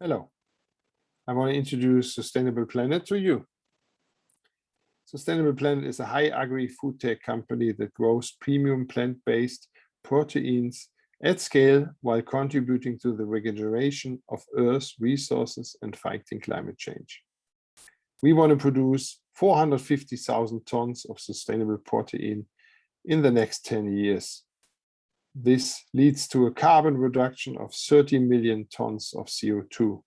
Hello, I want to introduce Sustainable Planet to you. Sustainable Planet is a high agri-food tech company that grows premium plant-based proteins at scale while contributing to the regeneration of Earth's resources and fighting climate change. We want to produce 450,000 tons of sustainable protein in the next 10 years. This leads to a carbon reduction of 30 million tons of CO2.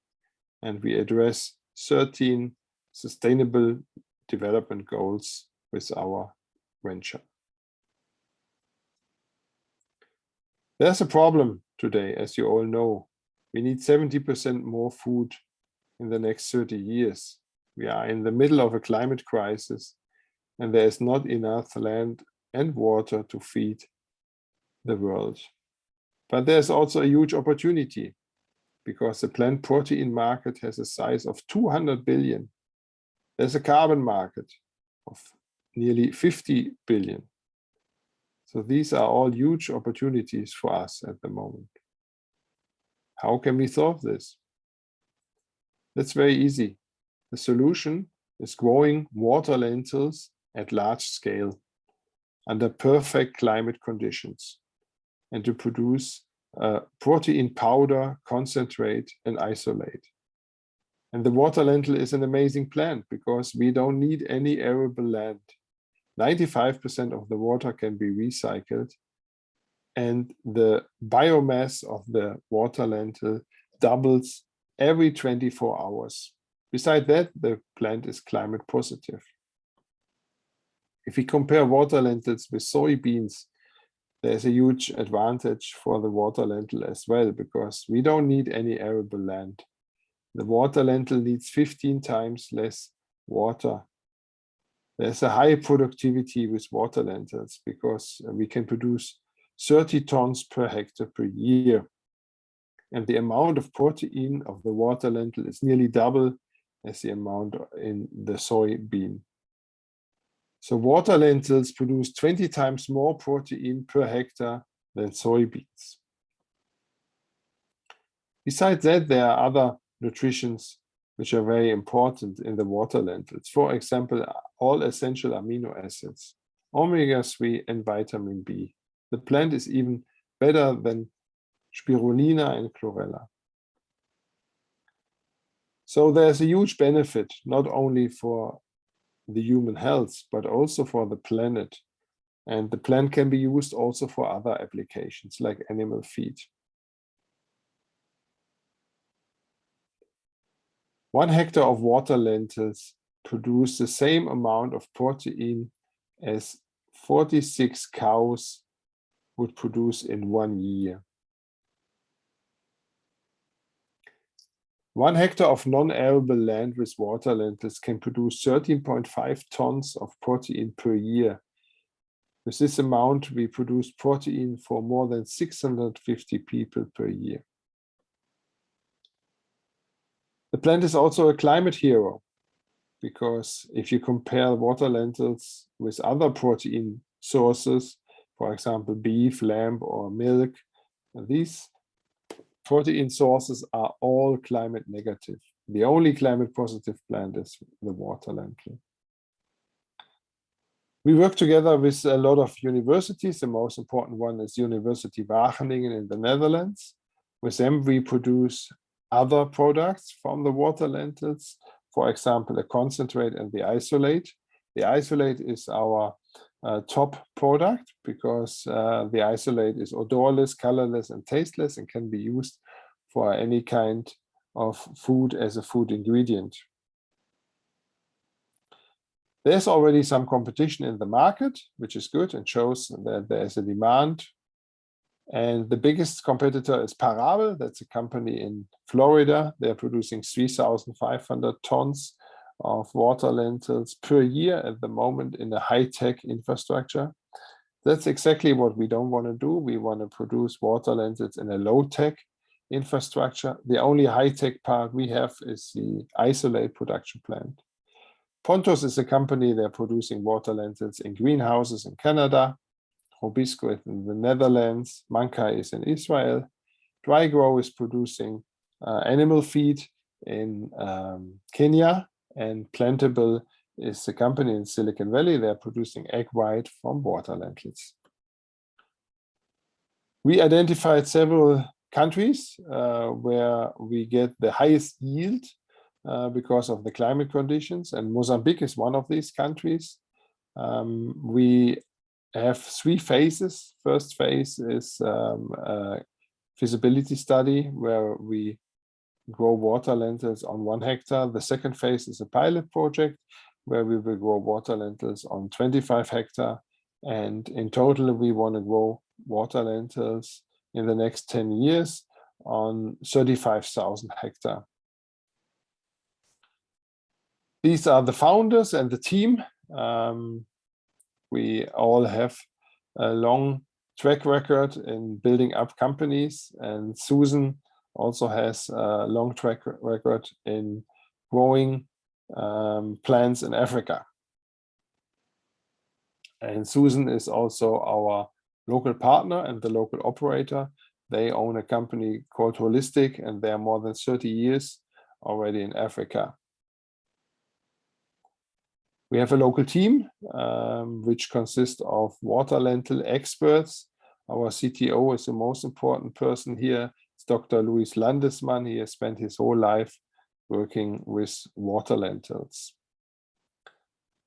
And we address 13 sustainable development goals with our venture. There's a problem today, as you all know. We need 70% more food in the next 30 years. We are in the middle of a climate crisis, and there is not enough land and water to feed the world. But there's also a huge opportunity, because the plant protein market has a size of 200 billion. There's a carbon market of nearly 50 billion. So these are all huge opportunities for us at the moment. How can we solve this? That's very easy. The solution is growing water lentils at large scale under perfect climate conditions, and to produce protein powder, concentrate, and isolate. And the water lentil is an amazing plant because we don't need any arable land. 95% of the water can be recycled, and the biomass of the water lentil doubles every 24 hours. Besides that, the plant is climate positive. If we compare water lentils with soybeans, there's a huge advantage for the water lentil as well, because we don't need any arable land. The water lentil needs 15 times less water. There's a high productivity with water lentils because we can produce 30 tons per hectare per year. And the amount of protein of the water lentil is nearly double as the amount in the soybean. So water lentils produce 20 times more protein per hectare than soybeans. Besides that, there are other nutritions which are very important in the water lentils. For example, all essential amino acids, omega-3 and vitamin B. The plant is even better than spirulina and chlorella. So there's a huge benefit, not only for the human health, but also for the planet. And the plant can be used also for other applications like animal feed. 1 hectare of water lentils produce the same amount of protein as 46 cows would produce in 1 year. 1 hectare of non-arable land with water lentils can produce 13.5 tons of protein per year. With this amount, we produce protein for more than 650 people per year. The plant is also a climate hero, because if you compare water lentils with other protein sources, for example, beef, lamb, or milk, these protein sources are all climate negative. The only climate positive plant is the water lentil. We work together with a lot of universities. The most important one is University Wageningen in the Netherlands. With them, we produce other products from the water lentils, for example, the concentrate and the isolate. The isolate is our top product because the isolate is odorless, colorless, and tasteless, and can be used for any kind of food as a food ingredient. There's already some competition in the market, which is good and shows that there's a demand. And the biggest competitor is Parable. That's a company in Florida. They're producing 3,500 tons of water lentils per year at the moment in a high-tech infrastructure. That's exactly what we don't want to do. We want to produce water lentils in a low-tech infrastructure. The only high-tech part we have is the isolate production plant. Pontus is a company, they're producing water lentils in greenhouses in Canada. Robisco is in the Netherlands. Mankai is in Israel. Drygrow is producing animal feed in Kenya, and Plantable is a company in Silicon Valley. They're producing egg white from water lentils. We identified several countries where we get the highest yield because of the climate conditions, and Mozambique is one of these countries. We have 3 phases. First phase is a feasibility study where we grow water lentils on 1 hectare. The second phase is a pilot project where we will grow water lentils on 25 hectare. And in total, we want to grow water lentils in the next 10 years on 35,000 hectare. These are the founders and the team. We all have a long track record in building up companies, and Susan also has a long track record in growing plants in Africa. And Susan is also our local partner and the local operator. They own a company called Holistic, and they are more than 30 years already in Africa. We have a local team which consists of water lentil experts. Our CTO is the most important person here. It's Dr. Luis Landesmann. He has spent his whole life working with water lentils.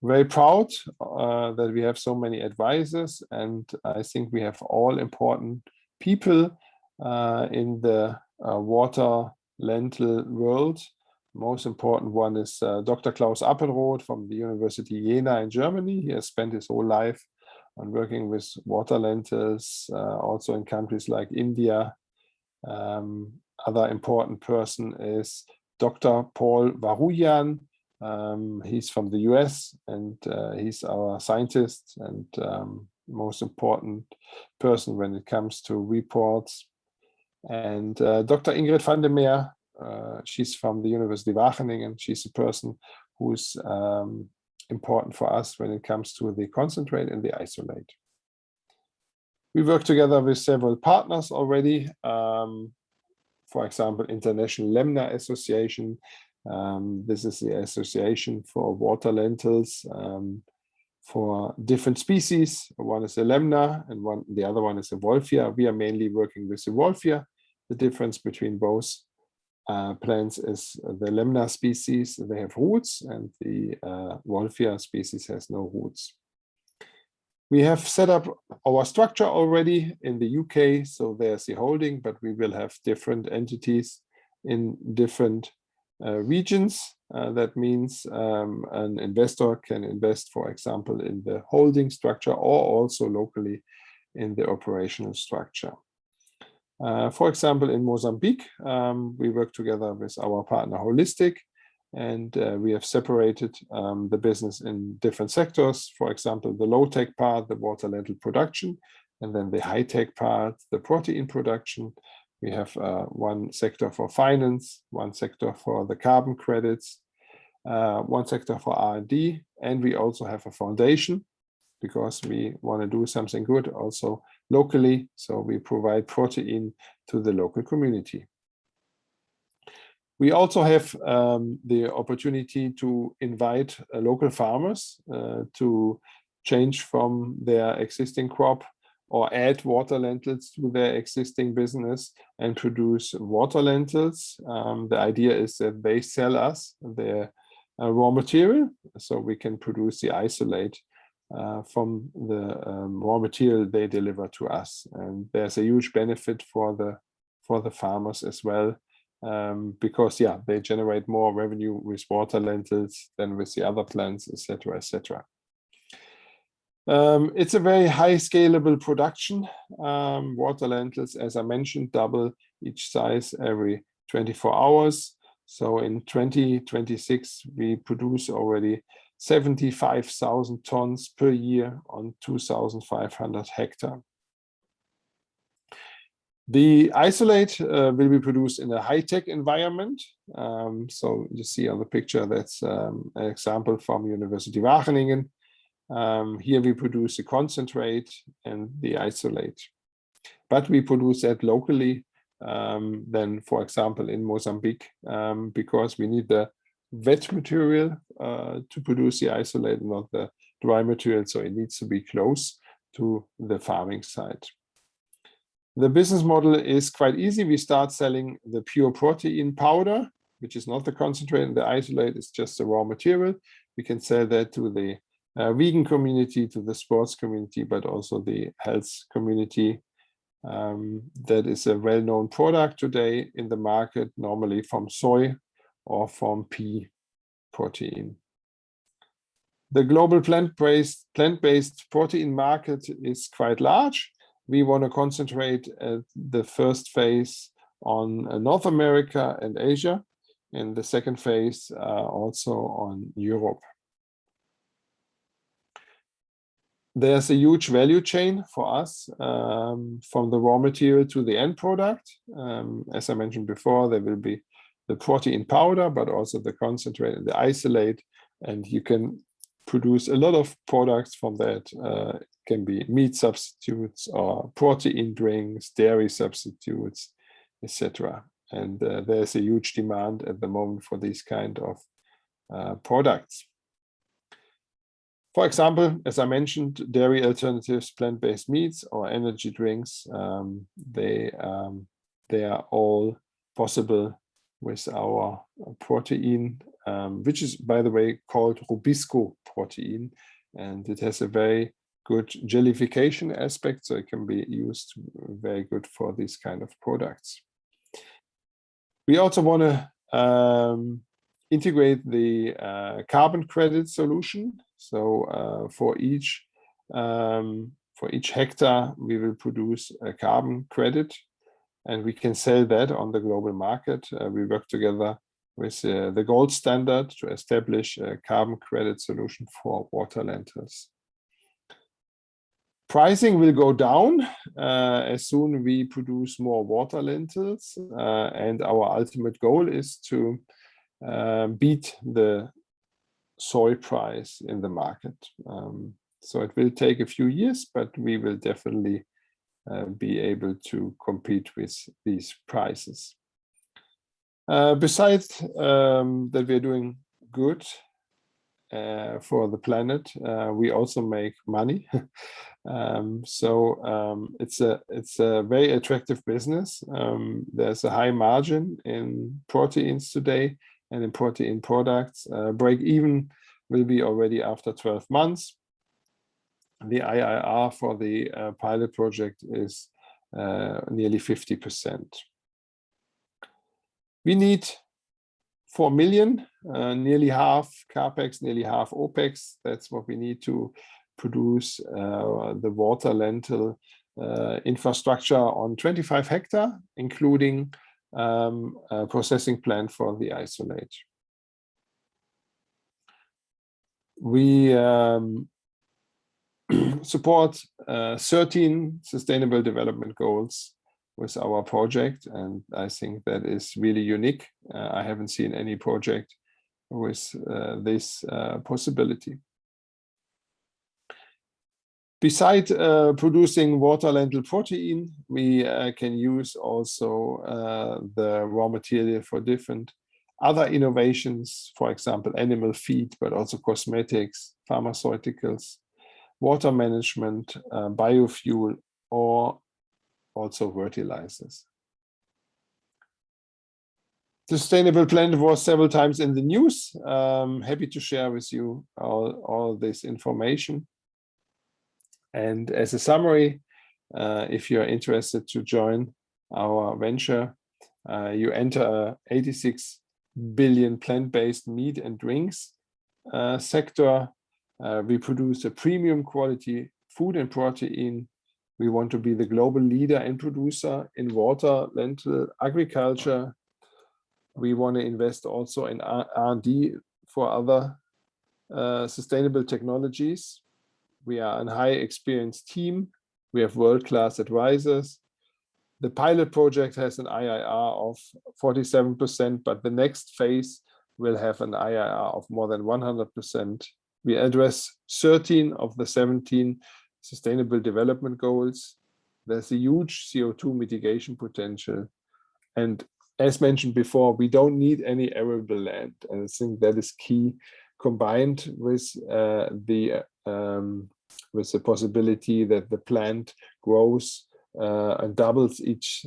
Very proud that we have so many advisors, and I think we have all important people in the water lentil world. Most important one is Dr. Klaus Appelroth from the University Jena in Germany. He has spent his whole life on working with water lentils, also in countries like India. Other important person is Dr. Paul Varuyan. He's from the US, and he's our scientist and most important person when it comes to reports. And Dr. Ingrid van der Meer, she's from the University of Wageningen. She's a person who's important for us when it comes to the concentrate and the isolate. We work together with several partners already. For example, International Lemna Association. This is the association for water lentils for different species. One is a lemna and the other one is a wolffia. We are mainly working with the wolffia. The difference between both plants is the lemna species, they have roots, and the wolffia species has no roots. We have set up our structure already in the UK, so there's the holding, but we will have different entities in different regions. That means an investor can invest, for example, in the holding structure or also locally in the operational structure. For example, in Mozambique, we work together with our partner Holistic, and we have separated the business in different sectors. For example, the low-tech part, the water lentil production, and then the high-tech part, the protein production. We have one sector for finance, one sector for the carbon credits, one sector for R&D, and we also have a foundation because we want to do something good also locally. So we provide protein to the local community. We also have the opportunity to invite local farmers to change from their existing crop or add water lentils to their existing business and produce water lentils. The idea is that they sell us their raw material, so we can produce the isolate from the raw material they deliver to us. And there's a huge benefit for the farmers as well, because they generate more revenue with water lentils than with the other plants, etc., etc. It's a very high scalable production. Water lentils, as I mentioned, double each size every 24 hours. So in 2026, we produce already 75,000 tons per year on 2,500 hectares. The isolate will be produced in a high-tech environment. So you see on the picture, that's an example from University of Wageningen. Here we produce the concentrate and the isolate. But we produce that locally than, for example, in Mozambique, because we need the wet material to produce the isolate, not the dry material, so it needs to be close to the farming site. The business model is quite easy. We start selling the pure protein powder, which is not the concentrate, and the isolate is just the raw material. We can sell that to the vegan community, to the sports community, but also the health community. That is a well-known product today in the market, normally from soy or from pea protein. The global plant-based protein market is quite large. We want to concentrate at the first phase on North America and Asia, and the second phase also on Europe. There's a huge value chain for us, from the raw material to the end product. As I mentioned before, there will be the protein powder, but also the concentrate and the isolate, and you can produce a lot of products from that. It can be meat substitutes or protein drinks, dairy substitutes, etc. And there's a huge demand at the moment for these kind of products. For example, as I mentioned, dairy alternatives, plant-based meats, or energy drinks, they are all possible with our protein, which is, by the way, called Rubisco protein, and it has a very good jellification aspect, so it can be used very good for these kind of products. We also want to integrate the carbon credit solution. So for each hectare, we will produce a carbon credit, and we can sell that on the global market. We work together with the gold standard to establish a carbon credit solution for water lentils. Pricing will go down as soon we produce more water lentils, and our ultimate goal is to beat the soy price in the market. So it will take a few years, but we will definitely be able to compete with these prices. Besides that we're doing good for the planet, we also make money. It's a very attractive business. There's a high margin in proteins today and in protein products. Break even will be already after 12 months. The IRR for the pilot project is nearly 50%. We need 4 million, nearly half CapEx, nearly half OpEx. That's what we need to produce the water lentil infrastructure on 25 hectares, including a processing plant for the isolate. We support 13 sustainable development goals with our project, and I think that is really unique. I haven't seen any project with this possibility. Besides producing water lentil protein, we can use also the raw material for different other innovations, for example, animal feed, but also cosmetics, pharmaceuticals, water management, biofuel, or also fertilizers. The sustainable plant was several times in the news. Happy to share with you all this information. And as a summary, if you're interested to join our venture, you enter a 86 billion plant-based meat and drinks sector. We produce a premium quality food and protein. We want to be the global leader and producer in water lentil agriculture. We want to invest also in R&D for other sustainable technologies. We are a high experienced team. We have world-class advisors. The pilot project has an IRR of 47%, but the next phase will have an IRR of more than 100%. We address 13 of the 17 sustainable development goals. There's a huge CO2 mitigation potential. And as mentioned before, we don't need any arable land. And I think that is key, combined with the possibility that the plant grows and doubles each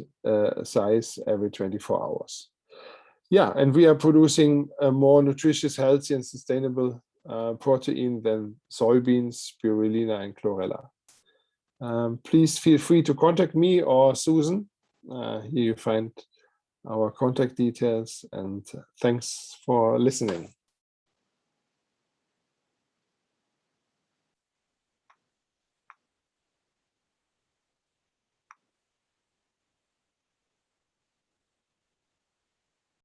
size every 24 hours. Yeah, and we are producing a more nutritious, healthy, and sustainable protein than soybeans, spirulina, and chlorella. Please feel free to contact me or Susan. Here you find our contact details, and thanks for listening.